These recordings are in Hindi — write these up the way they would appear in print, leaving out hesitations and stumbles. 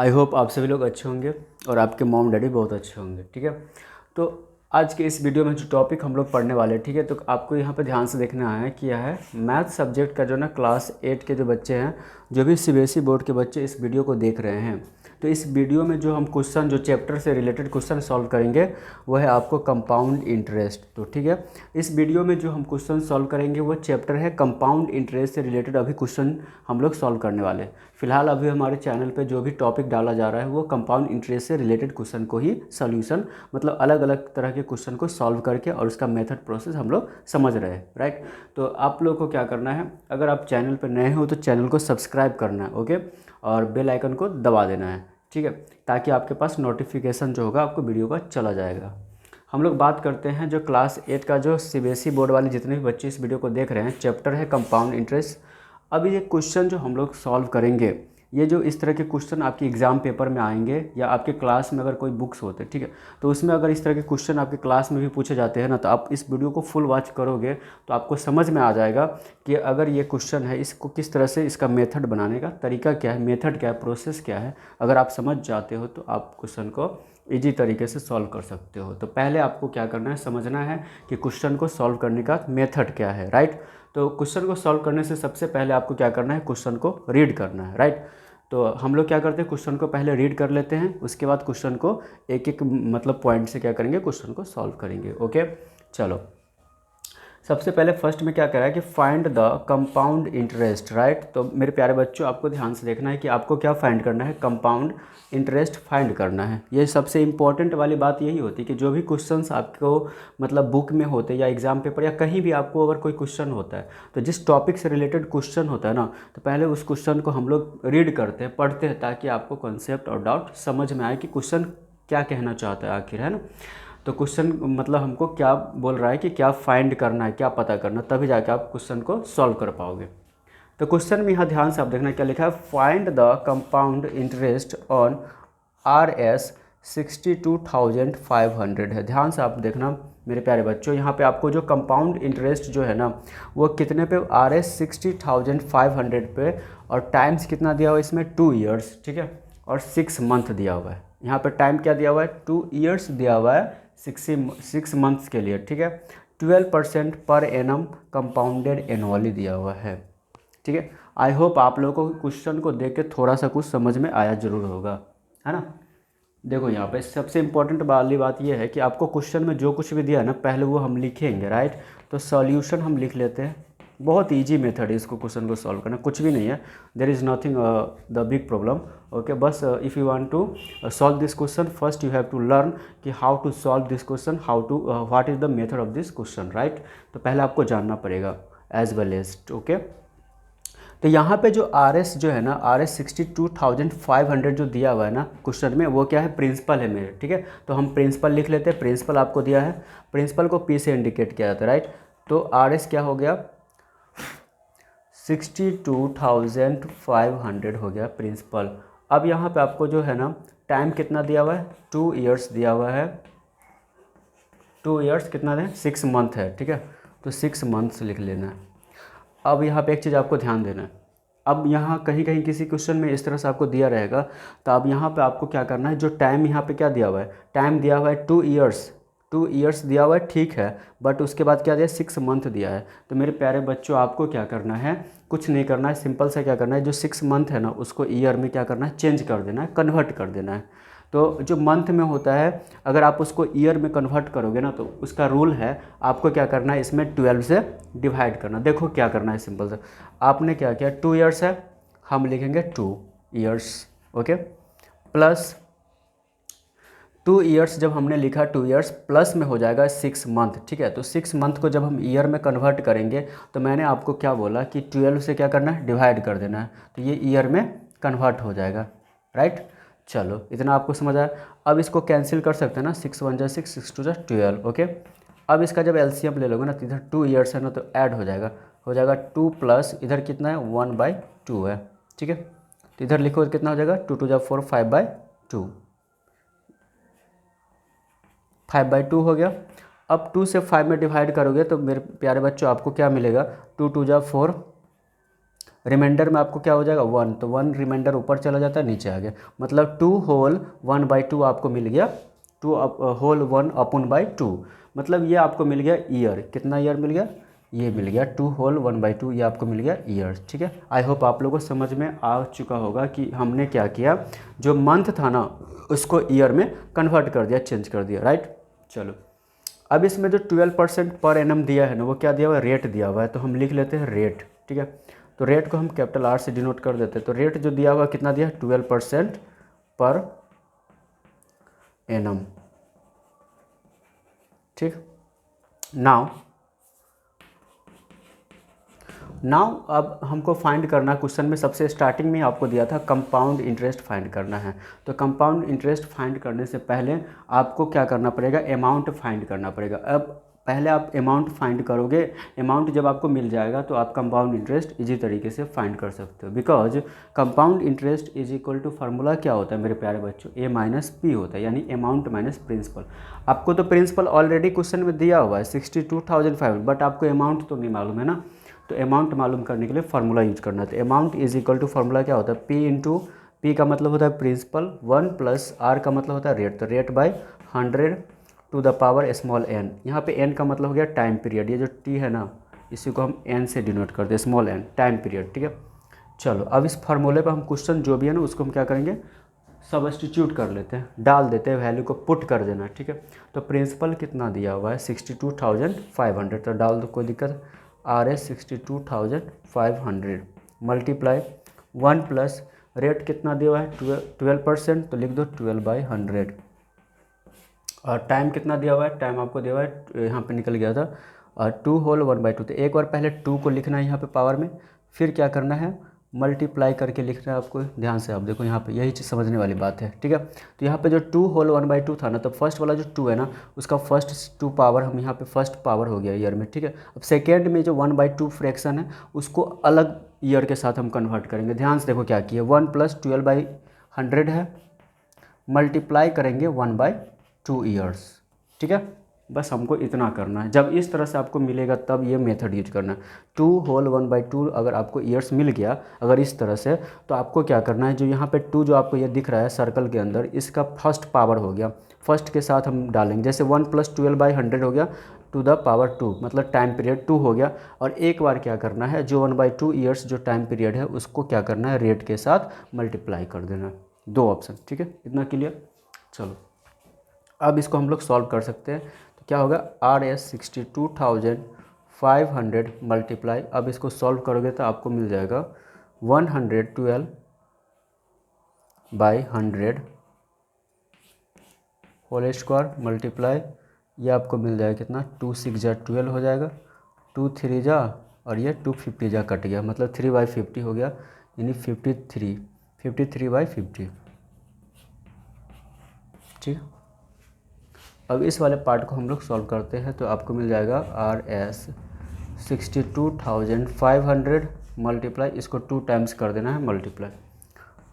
आई होप आप सभी लोग अच्छे होंगे और आपके मॉम डैडी बहुत अच्छे होंगे। ठीक है, तो आज के इस वीडियो में जो टॉपिक हम लोग पढ़ने वाले हैं, ठीक है, तो आपको यहाँ पे ध्यान से देखना है कि यह है मैथ सब्जेक्ट का जो ना क्लास 8 के जो बच्चे हैं, जो भी सीबीएसई बोर्ड के बच्चे इस वीडियो को देख रहे हैं, तो इस वीडियो में जो हम क्वेश्चन जो चैप्टर से रिलेटेड क्वेश्चन सॉल्व करेंगे वो है आपको कंपाउंड इंटरेस्ट। तो ठीक है, इस वीडियो में जो हम क्वेश्चन सॉल्व करेंगे वो चैप्टर है कंपाउंड इंटरेस्ट से रिलेटेड अभी क्वेश्चन हम लोग सॉल्व करने वाले हैं। फिलहाल अभी हमारे चैनल पे जो भी टॉपिक डाला जा रहा है वो कंपाउंड इंटरेस्ट से रिलेटेड क्वेश्चन को ही सॉल्यूशन मतलब अलग अलग तरह के क्वेश्चन को सॉल्व करके और उसका मेथड प्रोसेस हम लोग समझ रहे हैं, राइट। तो आप लोग को क्या करना है, अगर आप चैनल पर नए हो तो चैनल को सब्सक्राइब करना है, ओके, और बेल आइकन को दबा देना है, ठीक है, ताकि आपके पास नोटिफिकेशन जो होगा आपको वीडियो का चला जाएगा। हम लोग बात करते हैं जो क्लास 8 का जो सीबीएसई बोर्ड वाले जितने भी बच्चे इस वीडियो को देख रहे हैं, चैप्टर है कंपाउंड इंटरेस्ट। अभी ये क्वेश्चन जो हम लोग सॉल्व करेंगे, ये जो इस तरह के क्वेश्चन आपके एग्ज़ाम पेपर में आएंगे या आपके क्लास में अगर कोई बुक्स होते हैं, ठीक है, तो उसमें अगर इस तरह के क्वेश्चन आपके क्लास में भी पूछे जाते हैं ना, तो आप इस वीडियो को फुल वॉच करोगे तो आपको समझ में आ जाएगा कि अगर ये क्वेश्चन है इसको किस तरह से इसका मेथड बनाने का तरीका क्या है, मेथड क्या है, प्रोसेस क्या है। अगर आप समझ जाते हो तो आप क्वेश्चन को ईजी तरीके से सॉल्व कर सकते हो। तो पहले आपको क्या करना है, समझना है कि क्वेश्चन को सॉल्व करने का मेथड क्या है, राइट। तो क्वेश्चन को सॉल्व करने से सबसे पहले आपको क्या करना है, क्वेश्चन को रीड करना है, राइट। तो हम लोग क्या करते हैं, क्वेश्चन को पहले रीड कर लेते हैं, उसके बाद क्वेश्चन को एक एक मतलब पॉइंट से क्या करेंगे, क्वेश्चन को सॉल्व करेंगे, ओके। चलो, सबसे पहले फर्स्ट में क्या करा है कि find the compound interest, right. तो मेरे प्यारे बच्चों आपको ध्यान से देखना है कि आपको क्या फाइंड करना है, कंपाउंड इंटरेस्ट फाइंड करना है। ये सबसे इंपॉर्टेंट वाली बात यही होती है कि जो भी क्वेश्चंस आपको मतलब बुक में होते हैं या एग्जाम पेपर या कहीं भी आपको अगर कोई क्वेश्चन होता है, तो जिस टॉपिक से रिलेटेड क्वेश्चन होता है ना, तो पहले उस क्वेश्चन को हम लोग रीड करते हैं, पढ़ते हैं, ताकि आपको कॉन्सेप्ट और डाउट समझ में आए कि क्वेश्चन क्या कहना चाहता है आखिर, है ना। तो क्वेश्चन मतलब हमको क्या बोल रहा है कि क्या फाइंड करना है, क्या पता करना, तभी जाके आप क्वेश्चन को सॉल्व कर पाओगे। तो क्वेश्चन में यहाँ ध्यान से आप देखना क्या लिखा है, find the compound interest on RS 62,500 है। ध्यान से आप देखना मेरे प्यारे बच्चों, यहाँ पे आपको जो कंपाउंड इंटरेस्ट जो है ना वो कितने पे, RS 60,500 पे, और टाइम्स कितना दिया हुआ है इसमें, 2 ईयर्स, ठीक है, और 6 मंथ दिया हुआ है। यहाँ पे टाइम क्या दिया हुआ है, 2 ईयर्स दिया हुआ है 6 मंथ्स के लिए, ठीक है। 12% पर एनम कंपाउंडेड एनुअली दिया हुआ है, ठीक है। आई होप आप लोगों को क्वेश्चन को देख के थोड़ा सा कुछ समझ में आया जरूर होगा, है ना। देखो यहाँ पे सबसे इम्पोर्टेंट वाली बात यह है कि आपको क्वेश्चन में जो कुछ भी दिया है ना, पहले वो हम लिखेंगे, राइट। तो सॉल्यूशन हम लिख लेते हैं, बहुत इजी मेथड है इसको क्वेश्चन को सॉल्व करना, कुछ भी नहीं है, there is nothing the big problem, okay. बस if you want to solve this question, first you have to learn कि how to solve this question, how to what is the method of this question, right. तो पहले आपको जानना पड़ेगा एज वेल एज, ओके। तो यहाँ पे जो RS जो है ना, RS 62,500 जो दिया हुआ है ना क्वेश्चन में, वो क्या है, प्रिंसिपल है मेरे, ठीक है। तो हम प्रिंसिपल लिख लेते हैं, प्रिंसिपल आपको दिया है, प्रिंसिपल को P से इंडिकेट किया जाता है, राइट। तो RS क्या हो गया, 62,500 हो गया प्रिंसिपल। अब यहाँ पे आपको जो है ना टाइम कितना दिया हुआ है, 2 ईयर्स दिया हुआ है, 2 ईयर्स कितना है, 6 मंथ है, ठीक है। तो 6 मंथ्स लिख लेना है। अब यहाँ पे एक चीज़ आपको ध्यान देना है, अब यहाँ कहीं कहीं किसी क्वेश्चन में इस तरह से आपको दिया रहेगा, तो अब यहाँ पे आपको क्या करना है, जो टाइम यहाँ पे क्या दिया हुआ है, टाइम दिया हुआ है 2 ईयर्स, 2 ईयर्स दिया हुआ है, ठीक है, बट उसके बाद क्या दिया, 6 मंथ दिया है। तो मेरे प्यारे बच्चों आपको क्या करना है, कुछ नहीं करना है, सिंपल से क्या करना है, जो 6 मंथ है ना उसको ईयर में क्या करना है, चेंज कर देना है, कन्वर्ट कर देना है। तो जो मंथ में होता है, अगर आप उसको ईयर में कन्वर्ट करोगे ना, तो उसका रूल है आपको क्या करना है, इसमें 12 से डिवाइड करना। देखो क्या करना है, सिंपल से आपने क्या किया, 2 ईयर्स है, हम लिखेंगे 2 ईयर्स, ओके, प्लस 2 ईयर्स, जब हमने लिखा 2 ईयर्स प्लस में हो जाएगा 6 मंथ, ठीक है। तो 6 मंथ को जब हम ईयर में कन्वर्ट करेंगे, तो मैंने आपको क्या बोला कि 12 से क्या करना है, डिवाइड कर देना है, तो ये ईयर में कन्वर्ट हो जाएगा, राइट। चलो इतना आपको समझ आया। अब इसको कैंसिल कर सकते हैं ना, 6 1 जा 6, 6 2 जा 12, ओके। अब इसका जब एलसीएम ले लोगे ना, तो इधर 2 ईयर्स है ना, तो ऐड हो जाएगा 2 प्लस इधर कितना है, 1/2 है, ठीक है। तो इधर लिखो कितना हो जाएगा, 2 2 जा 4, 5/2, 5/2 हो गया। अब 2 से 5 में डिवाइड करोगे तो मेरे प्यारे बच्चों आपको क्या मिलेगा, 2 2 जा 4, रिमाइंडर में आपको क्या हो जाएगा 1, तो 1 रिमाइंडर ऊपर चला जाता है, नीचे आ गया, मतलब 2 होल 1/2 आपको मिल गया, 2 होल 1 अपॉन बाई 2, मतलब ये आपको मिल गया ईयर। कितना ईयर मिल गया? ये मिल गया 2 होल 1/2, ये आपको मिल गया ईयर। ठीक है, आई होप आप लोगों को समझ में आ चुका होगा कि हमने क्या किया, जो मंथ था ना उसको ईयर में कन्वर्ट कर दिया, चेंज कर दिया, राइट। चलो अब इसमें जो 12% पर एनम दिया है ना, वो क्या दिया हुआ है? रेट दिया हुआ है, तो हम लिख लेते हैं रेट। ठीक है, तो रेट को हम कैपिटल आर से डिनोट कर देते हैं। तो रेट जो दिया हुआ कितना दिया है? 12% पर एनम। ठीक, नाउ अब हमको फाइंड करना, क्वेश्चन में सबसे स्टार्टिंग में आपको दिया था कंपाउंड इंटरेस्ट फाइंड करना है। तो कंपाउंड इंटरेस्ट फाइंड करने से पहले आपको क्या करना पड़ेगा? अमाउंट फाइंड करना पड़ेगा। अब पहले आप अमाउंट फाइंड करोगे, अमाउंट जब आपको मिल जाएगा तो आप कंपाउंड इंटरेस्ट इजी तरीके से फाइंड कर सकते हो, because compound interest is equal to formula क्या होता है मेरे प्यारे बच्चों? ए माइनस पी होता है, यानी अमाउंट माइनस प्रिंसिपल। आपको तो प्रिंसिपल ऑलरेडी क्वेश्चन में दिया हुआ है 62,500, बट आपको अमाउंट तो नहीं मालूम है ना, तो अमाउंट मालूम करने के लिए फार्मूला यूज करना है। तो amount is equal to formula क्या होता है? पी इंटू, पी का मतलब होता है प्रिंसिपल, 1 प्लस आर का मतलब होता है रेट, तो rate by 100 to the power small n. यहाँ पे एन का मतलब हो गया टाइम पीरियड, ये जो टी है ना इसी को हम एन से डिनोट करते हैं, स्मॉल एन टाइम पीरियड। ठीक है, चलो अब इस फार्मूले पर हम क्वेश्चन जो भी है ना उसको हम क्या करेंगे? सब्स्टिट्यूट कर लेते हैं, डाल देते हैं, वैल्यू को पुट कर देना। ठीक है, तो प्रिंसिपल कितना दिया हुआ है? 62,500, तो डाल दो, कोई दिक्कत। R S 62,500 multiply 1 plus rate कितना दिया हुआ है? 12%, तो लिख दो 12/100। और टाइम कितना दिया हुआ है? टाइम आपको दिया हुआ है, यहाँ पे निकल गया था, 2 होल 1/2। तो एक बार पहले 2 को लिखना है यहाँ पे पावर में, फिर क्या करना है? मल्टीप्लाई करके लिखना है आपको। ध्यान से आप देखो, यहाँ पे यही चीज़ समझने वाली बात है। ठीक है, तो यहाँ पे जो 2 होल 1/2 था ना, तो फर्स्ट वाला जो 2 है ना उसका फर्स्ट 2 पावर हम यहाँ पे फर्स्ट पावर हो गया ईयर में। ठीक है, अब सेकेंड में जो 1/2 फ्रैक्शन है उसको अलग ईयर के साथ हम कन्वर्ट करेंगे। ध्यान से देखो क्या किया, 1 प्लस 12/100 है, मल्टीप्लाई करेंगे 1/2 ईयर्स। ठीक है, बस हमको इतना करना है। जब इस तरह से आपको मिलेगा तब ये मेथड यूज करना है। 2 होल 1/2 अगर आपको ईयर्स मिल गया अगर इस तरह से, तो आपको क्या करना है? जो यहाँ पे 2 जो आपको ये दिख रहा है सर्कल के अंदर, इसका फर्स्ट पावर हो गया, फर्स्ट के साथ हम डालेंगे। जैसे 1 प्लस 12/100 हो गया टू द पावर 2, मतलब टाइम पीरियड 2 हो गया। और एक बार क्या करना है? जो 1/2 ईयर्स जो टाइम पीरियड है उसको क्या करना है? रेट के साथ मल्टीप्लाई कर देना है। 2 ऑप्शन। ठीक है, इतना क्लियर। चलो अब इसको हम लोग सॉल्व कर सकते हैं। तो क्या होगा? आर एस 62,500 मल्टीप्लाई, अब इसको सॉल्व करोगे तो आपको मिल जाएगा 112/100 होल स्क्वायर मल्टीप्लाई, ये आपको मिल जाएगा कितना? 2 6 जा 12 हो जाएगा, 2 3 जा और ये 2 50 जा कट गया, मतलब 3/50 हो गया, यानी 53/50। ठीक, अब इस वाले पार्ट को हम लोग सॉल्व करते हैं। तो आपको मिल जाएगा आर एस 62,500 मल्टीप्लाई, इसको 2 टाइम्स कर देना है मल्टीप्लाई,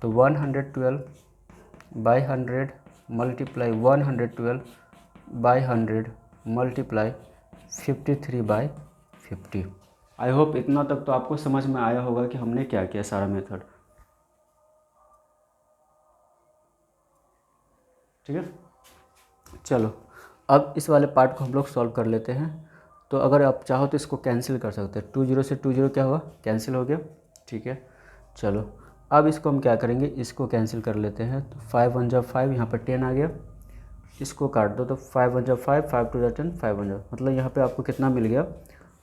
तो 112/100 मल्टीप्लाई 112/100 मल्टीप्लाई 53/50। आई होप इतना तक तो आपको समझ में आया होगा कि हमने क्या किया सारा मेथड। ठीक है, चलो अब इस वाले पार्ट को हम लोग सॉल्व कर लेते हैं। तो अगर आप चाहो तो इसको कैंसिल कर सकते हैं, 20 से 20 क्या हुआ? कैंसिल हो गया। ठीक है, चलो अब इसको हम क्या करेंगे? इसको कैंसिल कर लेते हैं। तो 5 1 जा 5, यहाँ पर 10 आ गया, इसको काट दो, तो 5 1 जा 5, 5 2 जा 10, 5 1 जा, मतलब यहाँ पे आपको कितना मिल गया?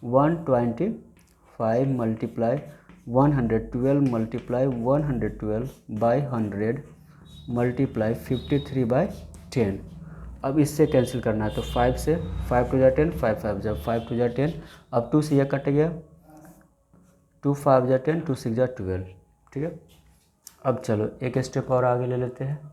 125 मल्टीप्लाई 112 मल्टीप्लाई 112/100 मल्टीप्लाई 53/10। अब इससे कैंसिल करना है, तो 5 से 5 2 जा 10, 5 5 जा 5 2 जा 10, अब 2 से यह कट गया, 2 5 जा 10, 2 6 जा 12। ठीक है, अब चलो एक स्टेप और आगे ले लेते हैं।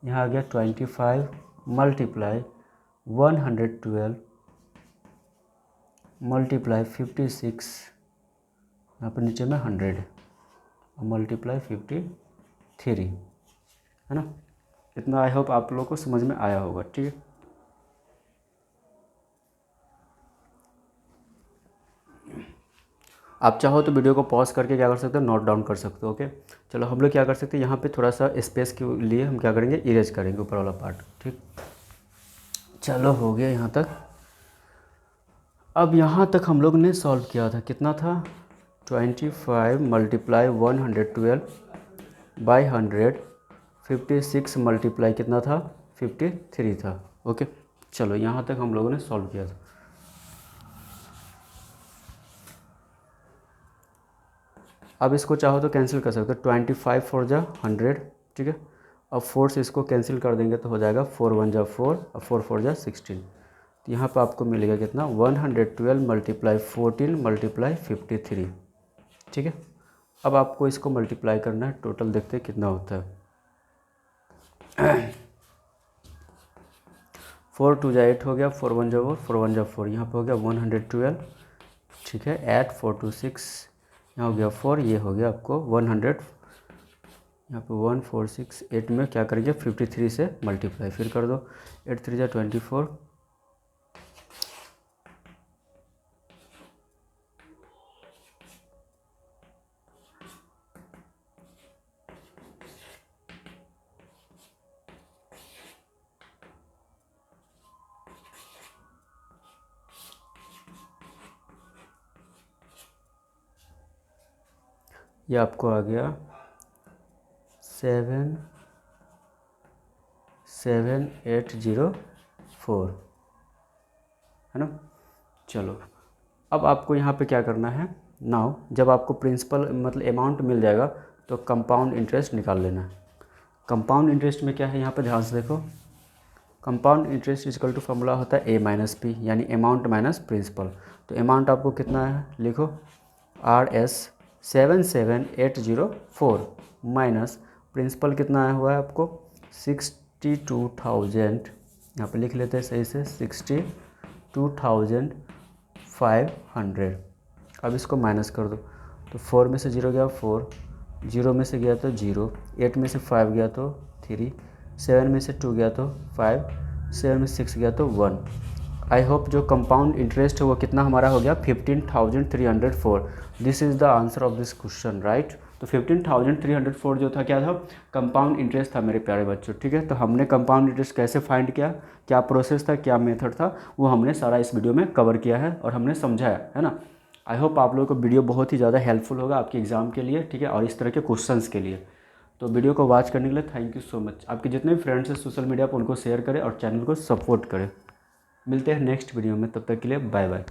यहाँ आ गया 25 मल्टीप्लाई 112 मल्टीप्लाई 56, यहाँ पर नीचे में 100 मल्टीप्लाई 53, है ना। इतना आई होप आप लोगों को समझ में आया होगा। ठीक है, आप चाहो तो वीडियो को पॉज करके क्या कर सकते हो, नोट डाउन कर सकते हो। ओके, चलो हम लोग क्या कर सकते हैं, यहाँ पे थोड़ा सा स्पेस के लिए हम क्या करेंगे, इरेज करेंगे ऊपर वाला पार्ट। ठीक, चलो हो गया यहाँ तक। अब यहाँ तक हम लोग ने सॉल्व किया था, कितना था, 25 मल्टीप्लाई 112 बाई 100, 56 मल्टीप्लाई कितना था, 53 था। ओके, चलो यहाँ तक हम लोगों ने सॉल्व किया था। अब इसको चाहो तो कैंसिल कर सकते हो, 25 4 जा 100। ठीक है, अब 4 से इसको कैंसिल कर देंगे तो हो जाएगा 4 1 जा 4 और 4 4 जा 16। तो यहाँ पर आपको मिलेगा कितना, 112 मल्टीप्लाई 14 मल्टीप्लाई 53। ठीक है, अब आपको इसको मल्टीप्लाई करना है, टोटल देखते हैं कितना होता है। 4 2 जा 8 हो गया, 4 1 जा 4, 4 1 जा 4, यहाँ पर हो गया 112। ठीक है, 8 4 2 6, यहाँ हो गया 4, ये हो गया आपको 100। यहाँ पे 1 4 6 8 में क्या करेंगे, 53 से मल्टीप्लाई फिर कर दो, 8 3 जा 24। ये आपको आ गया 77804, है ना। चलो अब आपको यहाँ पे क्या करना है, नाउ जब आपको प्रिंसिपल मतलब अमाउंट मिल जाएगा तो कंपाउंड इंटरेस्ट निकाल लेना है। कंपाउंड इंटरेस्ट में क्या है, यहाँ पे ध्यान से देखो, compound interest is equal to formula होता है a माइनस पी, यानी अमाउंट माइनस प्रिंसिपल। तो अमाउंट आपको कितना है, लिखो RS 77804 माइनस प्रिंसिपल कितना आया हुआ है आपको 62,000, यहाँ पे लिख लेते हैं सही से 62,500। अब इसको माइनस कर दो, तो 4 में से 0 गया 4, 0 में से गया तो 0, 8 में से 5 गया तो 3, 7 में से 2 गया तो 5, 7 में से 6 गया तो 1। आई होप जो कंपाउंड इंटरेस्ट है वो कितना हमारा हो गया, 15,304। This is the answer of this question, right. तो 15,304 जो था क्या था, कंपाउंड इंटरेस्ट था मेरे प्यारे बच्चों। ठीक है, तो हमने कंपाउंड इंटरेस्ट कैसे फाइंड किया, क्या प्रोसेस था, क्या मेथड था, वो हमने सारा इस वीडियो में कवर किया है और हमने समझाया है ना। आई होप आप लोगों को वीडियो बहुत ही ज़्यादा हेल्पफुल होगा आपके एग्ज़ाम के लिए, ठीक है, और इस तरह के क्वेश्चंस के लिए। तो वीडियो को वॉच करने के लिए थैंक यू सो मच। आपके जितने भी फ्रेंड्स हैं सोशल मीडिया पर उनको शेयर करें और चैनल को सपोर्ट करें। मिलते हैं नेक्स्ट वीडियो में, तब तक के लिए बाय बाय।